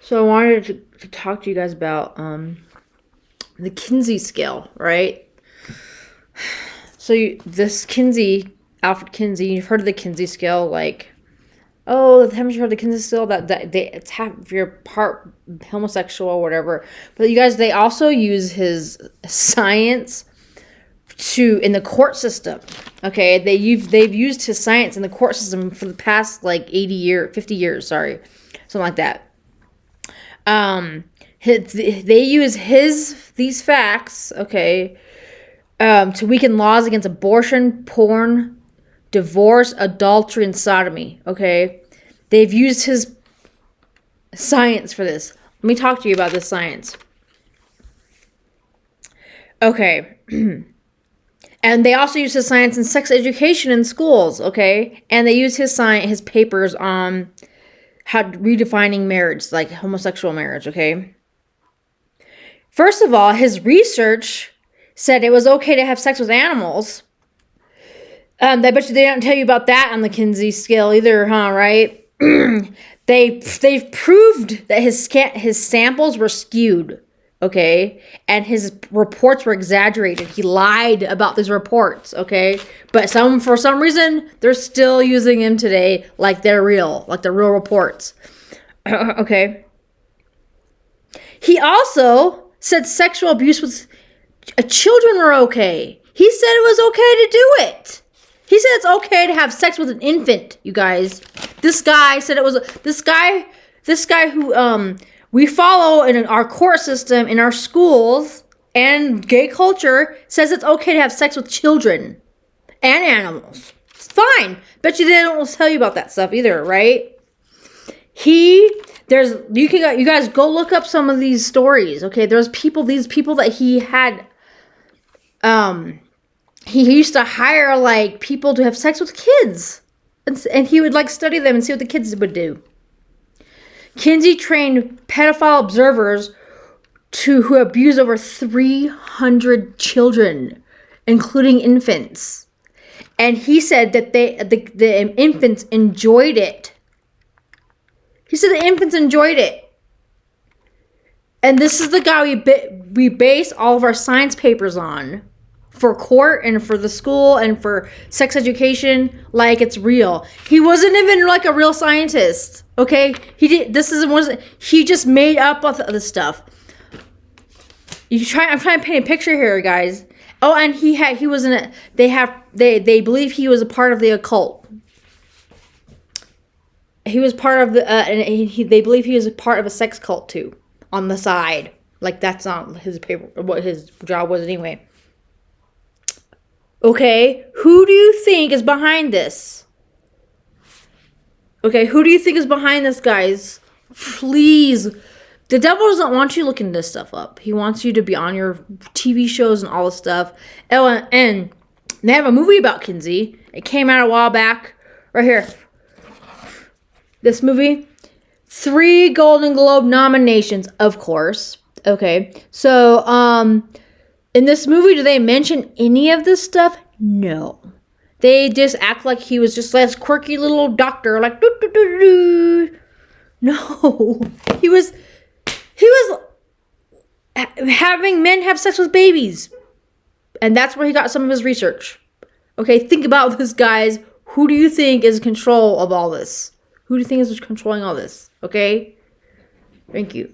So I wanted to talk to you guys about the Kinsey scale, right? So this Kinsey, Alfred Kinsey, you've heard of the Kinsey scale, like, oh, haven't you heard of the Kinsey scale? It's half if you're part homosexual or whatever. But you guys, they also use his science in the court system. Okay, they've used his science in the court system for the past like 50 years, sorry, something like that. They use these facts, okay, to weaken laws against abortion, porn, divorce, adultery, and sodomy. Okay, they've used his science for this. Let me talk to you about this science. Okay. And they also use his science in sex education in schools, okay? And they use his papers on how redefining marriage, like homosexual marriage, okay? First of all, his research said it was okay to have sex with animals. I bet you they don't tell you about that on the Kinsey scale either, huh? Right? They've proved that his samples were skewed, okay, and his reports were exaggerated. He lied about these reports, okay, but for some reason they're still using him today like they're real reports. Okay. He also said sexual abuse with children were okay. He said it was okay to do it. He said it's okay to have sex with an infant, you guys. This guy said it was this guy who we follow in our court system, in our schools, and gay culture says it's okay to have sex with children and animals. It's fine. Bet you they don't tell you about that stuff either, right? You guys go look up some of these stories, okay? These people that he had, he used to hire like people to have sex with kids, and he would like study them and see what the kids would do. Kinsey trained pedophile observers who abused over 300 children, including infants. And he said that the infants enjoyed it. He said the infants enjoyed it. And this is the guy we base all of our science papers on for court and for the school and for sex education, like it's real. He wasn't even like a real scientist. Okay, he just made up all the stuff. I'm trying to paint a picture here, guys. Oh, and they believe he was a part of the occult. He was part of the they believe he was a part of a sex cult too on the side. Like that's not his paper, what his job was anyway. Okay, who do you think is behind this? Okay, who do you think is behind this, guys? Please. The devil doesn't want you looking this stuff up. He wants you to be on your TV shows and all this stuff. Oh, and they have a movie about Kinsey. It came out a while back. Right here. This movie. 3 Golden Globe nominations, of course. Okay, so, in this movie, do they mention any of this stuff? No. They just act like he was just this quirky little doctor, like doo doo doo doo. No, he was having men have sex with babies, and that's where he got some of his research. Okay, think about this, guys. Who do you think is in control of all this? Who do you think is controlling all this? Okay, thank you.